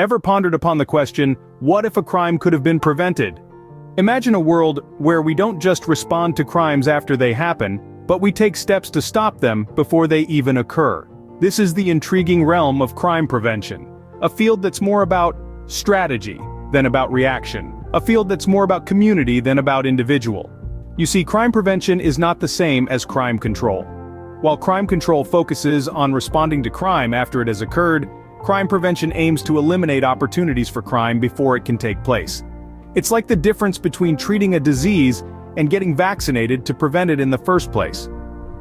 Ever pondered upon the question, what if a crime could have been prevented? Imagine a world where we don't just respond to crimes after they happen, but we take steps to stop them before they even occur. This is the intriguing realm of crime prevention, a field that's more about strategy than about reaction, a field that's more about community than about individual. You see, crime prevention is not the same as crime control. While crime control focuses on responding to crime after it has occurred, crime prevention aims to eliminate opportunities for crime before it can take place. It's like the difference between treating a disease and getting vaccinated to prevent it in the first place.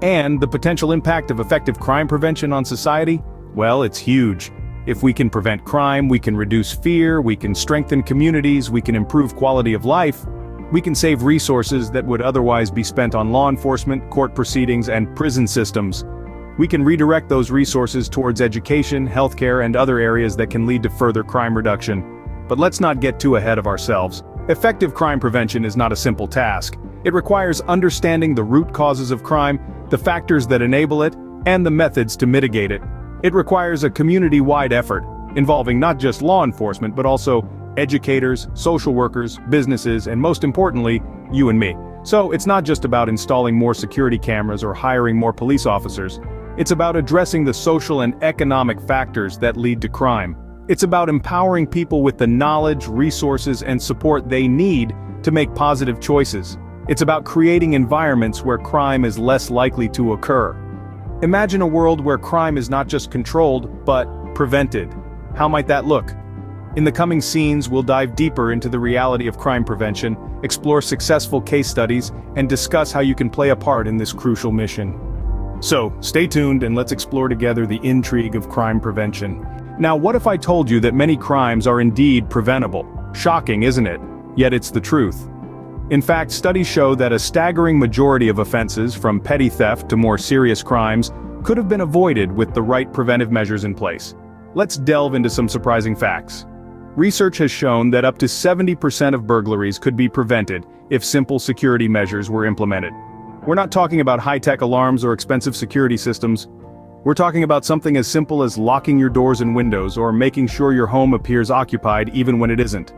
And the potential impact of effective crime prevention on society? Well, it's huge. If we can prevent crime, we can reduce fear, we can strengthen communities, we can improve quality of life, we can save resources that would otherwise be spent on law enforcement, court proceedings, and prison systems. We can redirect those resources towards education, healthcare, and other areas that can lead to further crime reduction. But let's not get too ahead of ourselves. Effective crime prevention is not a simple task. It requires understanding the root causes of crime, the factors that enable it, and the methods to mitigate it. It requires a community-wide effort, involving not just law enforcement but also educators, social workers, businesses, and most importantly, you and me. So it's not just about installing more security cameras or hiring more police officers. It's about addressing the social and economic factors that lead to crime. It's about empowering people with the knowledge, resources, and support they need to make positive choices. It's about creating environments where crime is less likely to occur. Imagine a world where crime is not just controlled, but prevented. How might that look? In the coming scenes, we'll dive deeper into the reality of crime prevention, explore successful case studies, and discuss how you can play a part in this crucial mission. So, stay tuned and let's explore together the intrigue of crime prevention. Now, what if I told you that many crimes are indeed preventable? Shocking, isn't it? Yet it's the truth. In fact, studies show that a staggering majority of offenses, from petty theft to more serious crimes, could have been avoided with the right preventive measures in place. Let's delve into some surprising facts. Research has shown that up to 70% of burglaries could be prevented if simple security measures were implemented. We're not talking about high-tech alarms or expensive security systems. We're talking about something as simple as locking your doors and windows or making sure your home appears occupied even when it isn't.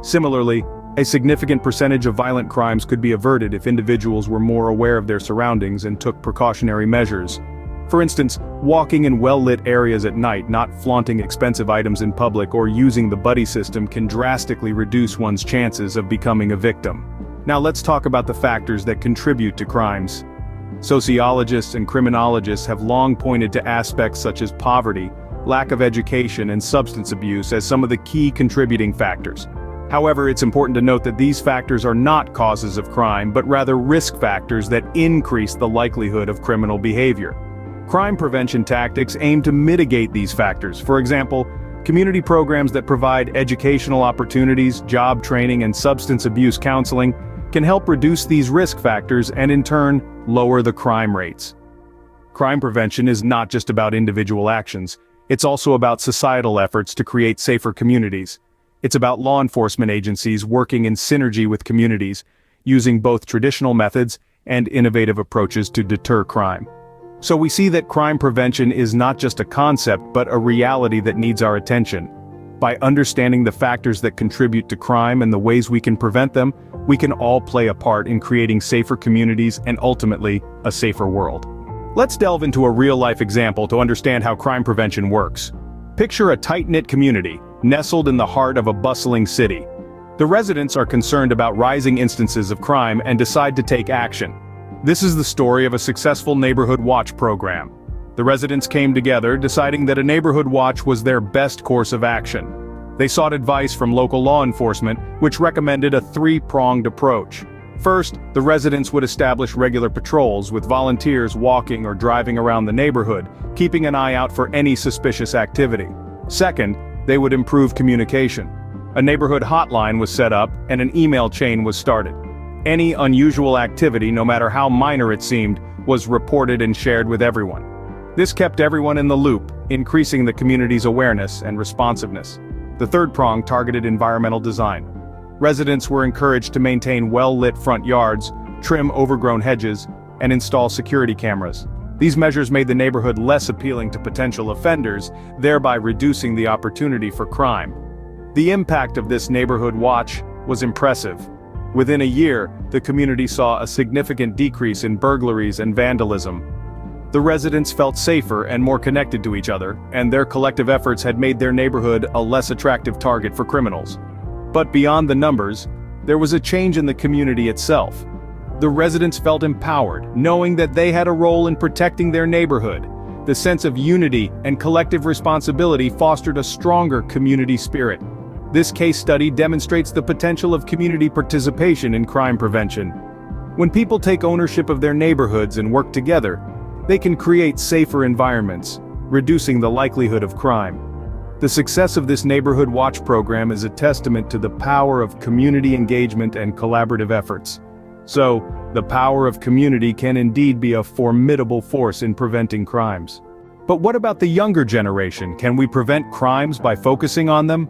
Similarly, a significant percentage of violent crimes could be averted if individuals were more aware of their surroundings and took precautionary measures. For instance, walking in well-lit areas at night, not flaunting expensive items in public, or using the buddy system can drastically reduce one's chances of becoming a victim. Now let's talk about the factors that contribute to crimes. Sociologists and criminologists have long pointed to aspects such as poverty, lack of education, and substance abuse as some of the key contributing factors. However, it's important to note that these factors are not causes of crime, but rather risk factors that increase the likelihood of criminal behavior. Crime prevention tactics aim to mitigate these factors. For example, community programs that provide educational opportunities, job training, and substance abuse counseling can help reduce these risk factors and in turn, lower the crime rates. Crime prevention is not just about individual actions, it's also about societal efforts to create safer communities. It's about law enforcement agencies working in synergy with communities, using both traditional methods and innovative approaches to deter crime. So we see that crime prevention is not just a concept but a reality that needs our attention. By understanding the factors that contribute to crime and the ways we can prevent them, we can all play a part in creating safer communities and ultimately, a safer world. Let's delve into a real-life example to understand how crime prevention works. Picture a tight-knit community, nestled in the heart of a bustling city. The residents are concerned about rising instances of crime and decide to take action. This is the story of a successful neighborhood watch program. The residents came together, deciding that a neighborhood watch was their best course of action. They sought advice from local law enforcement, which recommended a three-pronged approach. First, the residents would establish regular patrols with volunteers walking or driving around the neighborhood, keeping an eye out for any suspicious activity. Second, they would improve communication. A neighborhood hotline was set up and an email chain was started. Any unusual activity, no matter how minor it seemed, was reported and shared with everyone. This kept everyone in the loop, increasing the community's awareness and responsiveness. The third prong targeted environmental design. Residents were encouraged to maintain well-lit front yards, trim overgrown hedges, and install security cameras. These measures made the neighborhood less appealing to potential offenders, thereby reducing the opportunity for crime. The impact of this neighborhood watch was impressive. Within a year, the community saw a significant decrease in burglaries and vandalism. The residents felt safer and more connected to each other, and their collective efforts had made their neighborhood a less attractive target for criminals. But beyond the numbers, there was a change in the community itself. The residents felt empowered, knowing that they had a role in protecting their neighborhood. The sense of unity and collective responsibility fostered a stronger community spirit. This case study demonstrates the potential of community participation in crime prevention. When people take ownership of their neighborhoods and work together, they can create safer environments, reducing the likelihood of crime. The success of this Neighborhood Watch program is a testament to the power of community engagement and collaborative efforts. So, the power of community can indeed be a formidable force in preventing crimes. But what about the younger generation? Can we prevent crimes by focusing on them?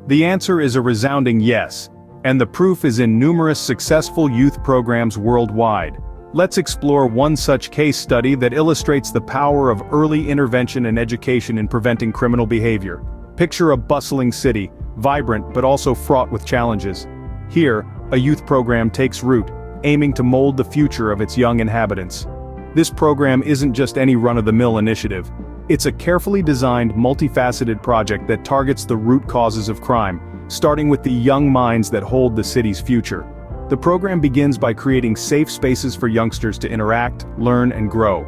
The answer is a resounding yes, and the proof is in numerous successful youth programs worldwide. Let's explore one such case study that illustrates the power of early intervention and education in preventing criminal behavior. Picture a bustling city, vibrant but also fraught with challenges. Here, a youth program takes root, aiming to mold the future of its young inhabitants. This program isn't just any run-of-the-mill initiative. It's a carefully designed, multifaceted project that targets the root causes of crime, starting with the young minds that hold the city's future. The program begins by creating safe spaces for youngsters to interact, learn, and grow.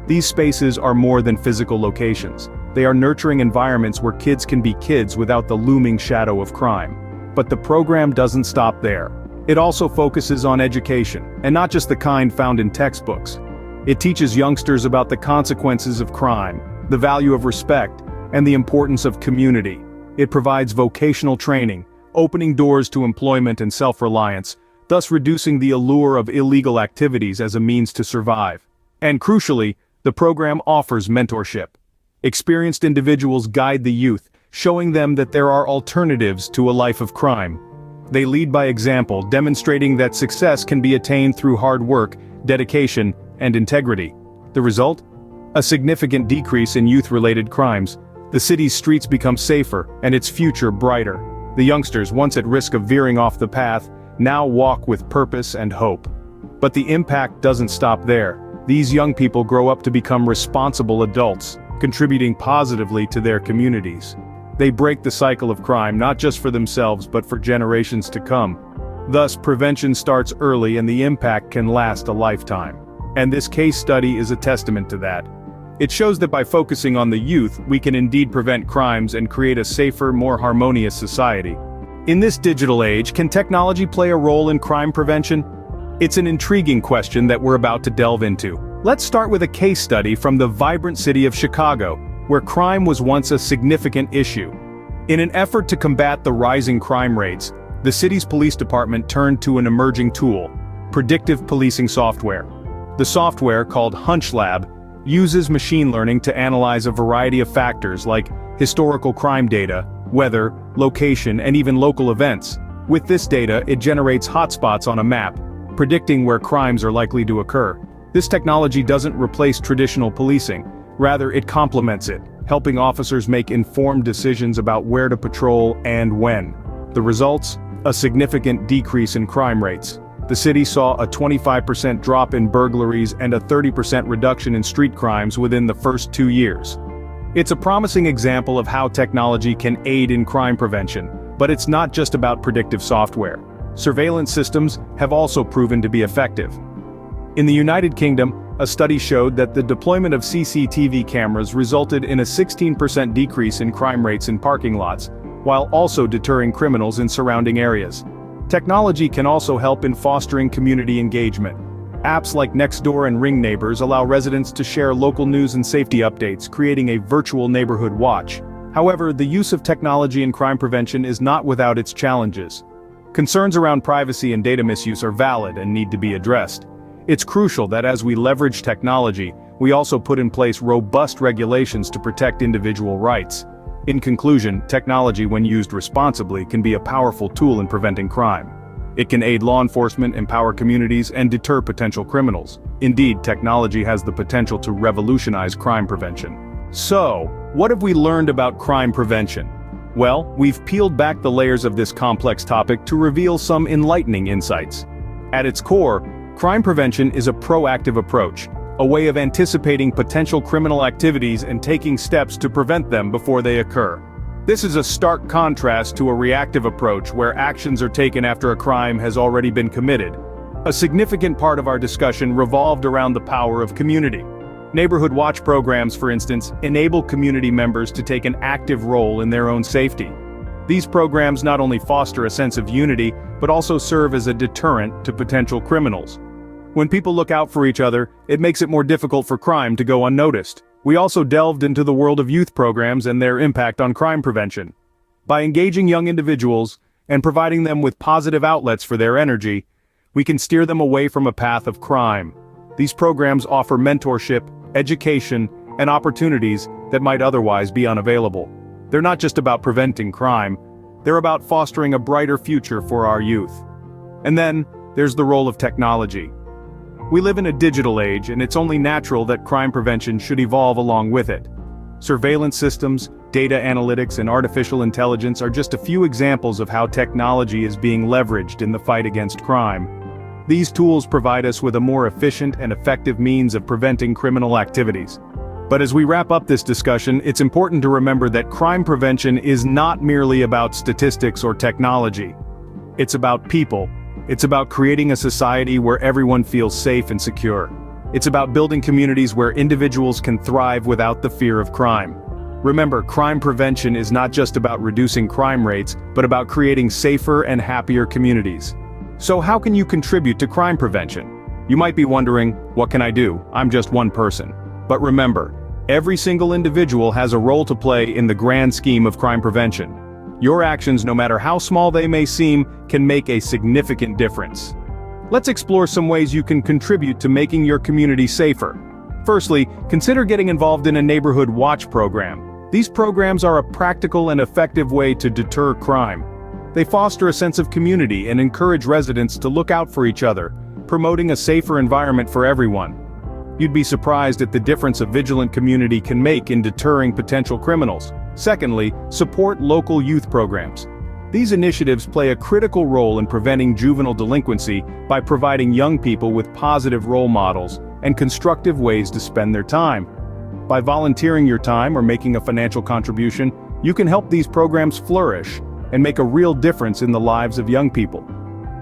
These spaces are more than physical locations. They are nurturing environments where kids can be kids without the looming shadow of crime. But the program doesn't stop there. It also focuses on education, and not just the kind found in textbooks. It teaches youngsters about the consequences of crime, the value of respect, and the importance of community. It provides vocational training, opening doors to employment and self-reliance, thus reducing the allure of illegal activities as a means to survive. And crucially, the program offers mentorship. Experienced individuals guide the youth, showing them that there are alternatives to a life of crime. They lead by example, demonstrating that success can be attained through hard work, dedication, and integrity. The result? A significant decrease in youth-related crimes. The city's streets become safer, and its future brighter. The youngsters, once at risk of veering off the path, now walk with purpose and hope. But the impact doesn't stop there. These young people grow up to become responsible adults, contributing positively to their communities. They break the cycle of crime not just for themselves but for generations to come. Thus, prevention starts early and the impact can last a lifetime. And this case study is a testament to that. It shows that by focusing on the youth, we can indeed prevent crimes and create a safer, more harmonious society. In this digital age, can technology play a role in crime prevention? It's an intriguing question that we're about to delve into. Let's start with a case study from the vibrant city of Chicago, where crime was once a significant issue. In an effort to combat the rising crime rates, the city's police department turned to an emerging tool: predictive policing software. The software, called HunchLab, uses machine learning to analyze a variety of factors like historical crime data, weather, location, and even local events. With this data, it generates hotspots on a map, predicting where crimes are likely to occur. This technology doesn't replace traditional policing, rather it complements it, helping officers make informed decisions about where to patrol and when. The results? A significant decrease in crime rates. The city saw a 25% drop in burglaries and a 30% reduction in street crimes within the first 2 years. It's a promising example of how technology can aid in crime prevention, but it's not just about predictive software. Surveillance systems have also proven to be effective. In the United Kingdom, a study showed that the deployment of CCTV cameras resulted in a 16% decrease in crime rates in parking lots, while also deterring criminals in surrounding areas. Technology can also help in fostering community engagement. Apps like Nextdoor and Ring Neighbors allow residents to share local news and safety updates, creating a virtual neighborhood watch. However, the use of technology in crime prevention is not without its challenges. Concerns around privacy and data misuse are valid and need to be addressed. It's crucial that as we leverage technology, we also put in place robust regulations to protect individual rights. In conclusion, technology, when used responsibly, can be a powerful tool in preventing crime. It can aid law enforcement, empower communities, and deter potential criminals. Indeed, technology has the potential to revolutionize crime prevention. So, what have we learned about crime prevention? Well, we've peeled back the layers of this complex topic to reveal some enlightening insights. At its core, crime prevention is a proactive approach, a way of anticipating potential criminal activities and taking steps to prevent them before they occur. This is a stark contrast to a reactive approach where actions are taken after a crime has already been committed. A significant part of our discussion revolved around the power of community. Neighborhood watch programs, for instance, enable community members to take an active role in their own safety. These programs not only foster a sense of unity, but also serve as a deterrent to potential criminals. When people look out for each other, it makes it more difficult for crime to go unnoticed. We also delved into the world of youth programs and their impact on crime prevention. By engaging young individuals and providing them with positive outlets for their energy, we can steer them away from a path of crime. These programs offer mentorship, education, and opportunities that might otherwise be unavailable. They're not just about preventing crime, they're about fostering a brighter future for our youth. And then, there's the role of technology. We live in a digital age, and it's only natural that crime prevention should evolve along with it. Surveillance systems, data analytics, and artificial intelligence are just a few examples of how technology is being leveraged in the fight against crime. These tools provide us with a more efficient and effective means of preventing criminal activities. But as we wrap up this discussion, it's important to remember that crime prevention is not merely about statistics or technology. It's about people. It's about creating a society where everyone feels safe and secure. It's about building communities where individuals can thrive without the fear of crime. Remember, crime prevention is not just about reducing crime rates, but about creating safer and happier communities. So how can you contribute to crime prevention? You might be wondering, what can I do? I'm just one person. But remember, every single individual has a role to play in the grand scheme of crime prevention. Your actions, no matter how small they may seem, can make a significant difference. Let's explore some ways you can contribute to making your community safer. Firstly, consider getting involved in a neighborhood watch program. These programs are a practical and effective way to deter crime. They foster a sense of community and encourage residents to look out for each other, promoting a safer environment for everyone. You'd be surprised at the difference a vigilant community can make in deterring potential criminals. Secondly, support local youth programs. These initiatives play a critical role in preventing juvenile delinquency by providing young people with positive role models and constructive ways to spend their time. By volunteering your time or making a financial contribution, you can help these programs flourish and make a real difference in the lives of young people.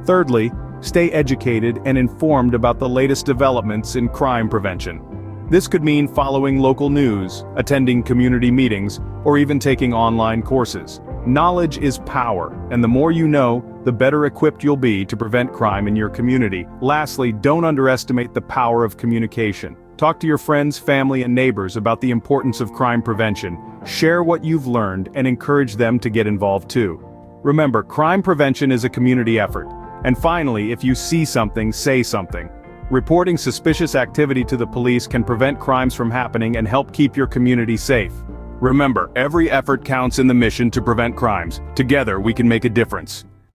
Thirdly, stay educated and informed about the latest developments in crime prevention. This could mean following local news, attending community meetings, or even taking online courses. Knowledge is power, and the more you know, the better equipped you'll be to prevent crime in your community. Lastly, don't underestimate the power of communication. Talk to your friends, family, and neighbors about the importance of crime prevention. Share what you've learned and encourage them to get involved too. Remember, crime prevention is a community effort. And finally, if you see something, say something. Reporting suspicious activity to the police can prevent crimes from happening and help keep your community safe. Remember, every effort counts in the mission to prevent crimes. Together, we can make a difference.